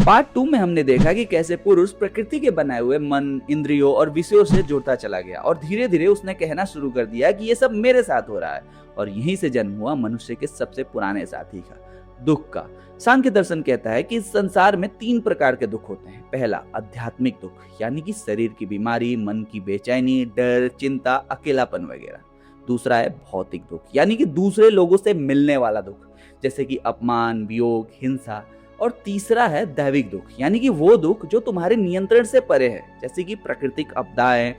Part 2 में हमने देखा कि कैसे पुरुष प्रकृति के बनाए हुए मन, इंद्रियों और विषयों से जुड़ता चला गया और धीरे धीरे उसने कहना शुरू कर दिया कि ये सब मेरे साथ हो रहा है। और यहीं से जन्म हुआ मनुष्य के सबसे पुराने साथी का, दुख का। सांख्य दर्शन कहता है कि इस संसार में 3 प्रकार के दुख होते हैं। पहला आध्यात्मिक दुख, यानी कि शरीर की बीमारी, मन की बेचैनी, डर, चिंता, अकेलापन वगैरह। दूसरा है भौतिक दुख, यानी कि दूसरे लोगों से मिलने वाला दुख, जैसे कि अपमान, वियोग, हिंसा। और तीसरा है दैविक दुख, यानी कि वो दुख जो तुम्हारे नियंत्रण से परे है, जैसे कि प्राकृतिक आपदाएं,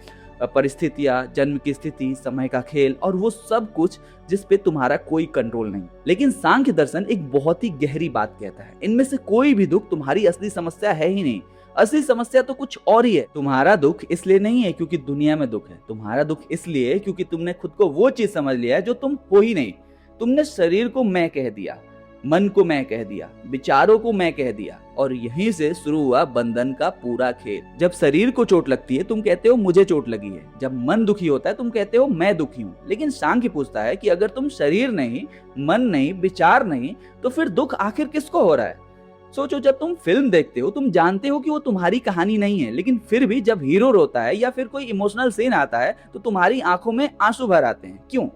परिस्थितियां, जन्म की स्थिति, समय का खेल और वो सब कुछ जिस पे तुम्हारा कोई कंट्रोल नहीं। लेकिन सांख्य दर्शन एक बहुत ही गहरी बात कहता है, इनमें से कोई भी दुख तुम्हारी असली समस्या है ही नहीं। असली समस्या तो कुछ और ही है। तुम्हारा दुख इसलिए नहीं है क्योंकि दुनिया में दुख है, तुम्हारा दुख इसलिए है क्योंकि तुमने खुद को वो चीज समझ लिया है जो तुम हो ही नहीं। तुमने शरीर को मैं कह दिया, मन को मैं कह दिया, विचारों को मैं कह दिया, और यहीं से शुरू हुआ बंधन का पूरा खेल। जब शरीर को चोट लगती है तुम कहते हो मुझे चोट लगी है, जब मन दुखी होता है तुम कहते हो मैं दुखी हूँ। लेकिन सांख्य पूछता है कि अगर तुम शरीर नहीं, मन नहीं, विचार नहीं, तो फिर दुख आखिर किसको हो रहा है? सोचो, जब तुम फिल्म देखते हो तुम जानते हो कि वो तुम्हारी कहानी नहीं है, लेकिन फिर भी जब हीरो रोता है या फिर कोई इमोशनल सीन आता है तो तुम्हारी आंखों में आंसू भर आते हैं। क्यों?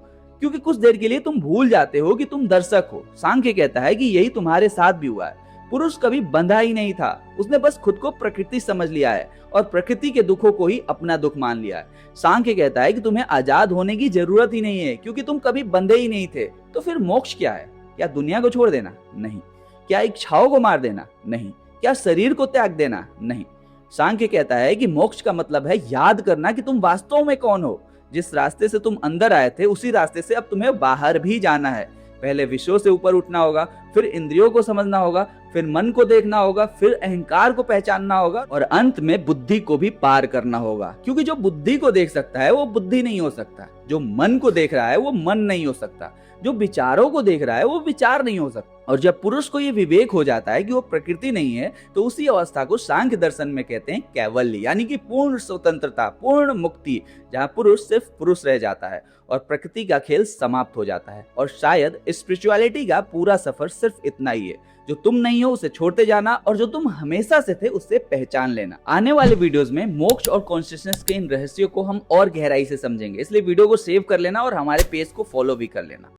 क्योंकि कुछ देर के लिए तुम भूल जाते हो कि तुम दर्शक हो। सांख्य कहता है कि यही तुम्हारे साथ भी हुआ है। पुरुष कभी बंधा ही नहीं था, उसने बस खुद को प्रकृति समझ लिया है और प्रकृति के दुखों को ही अपना दुख मान लिया है। सांख्य कहता है कि तुम्हें आजाद होने की जरूरत ही नहीं है क्योंकि तुम कभी बंधे ही नहीं थे। तो फिर मोक्ष क्या है? क्या दुनिया को छोड़ देना? नहीं। क्या इच्छाओं को मार देना? नहीं। क्या शरीर को त्याग देना? नहीं। सांख्य कहता है कि मोक्ष का मतलब है याद करना कि तुम वास्तव में कौन हो। जिस रास्ते से तुम अंदर आए थे उसी रास्ते से अब तुम्हें बाहर भी जाना है। पहले विषयों से ऊपर उठना होगा, फिर इंद्रियों को समझना होगा, फिर मन को देखना होगा, फिर अहंकार को पहचानना होगा और अंत में बुद्धि को भी पार करना होगा। क्योंकि जो बुद्धि को देख सकता है वो बुद्धि नहीं हो सकता, जो मन को देख रहा है वो मन नहीं हो सकता, जो विचारों को देख रहा है वो विचार नहीं हो सकता। और जब पुरुष को ये विवेक हो जाता है कि वो प्रकृति नहीं है तो उसी अवस्था को सांख्य दर्शन में कहते हैं कैवल्य, यानी कि पूर्ण स्वतंत्रता, पूर्ण मुक्ति, जहाँ पुरुष सिर्फ पुरुष रह जाता है और प्रकृति का खेल समाप्त हो जाता है। और शायद स्पिरिचुअलिटी का पूरा सफर सिर्फ इतना ही है, जो तुम नहीं हो उसे छोड़ते जाना और जो तुम हमेशा से थे उससे पहचान लेना। आने वाले वीडियोस में मोक्ष और कॉन्शियसनेस के इन रहस्यों को हम और गहराई से समझेंगे, इसलिए वीडियो को सेव कर लेना और हमारे पेज को फॉलो भी कर लेना।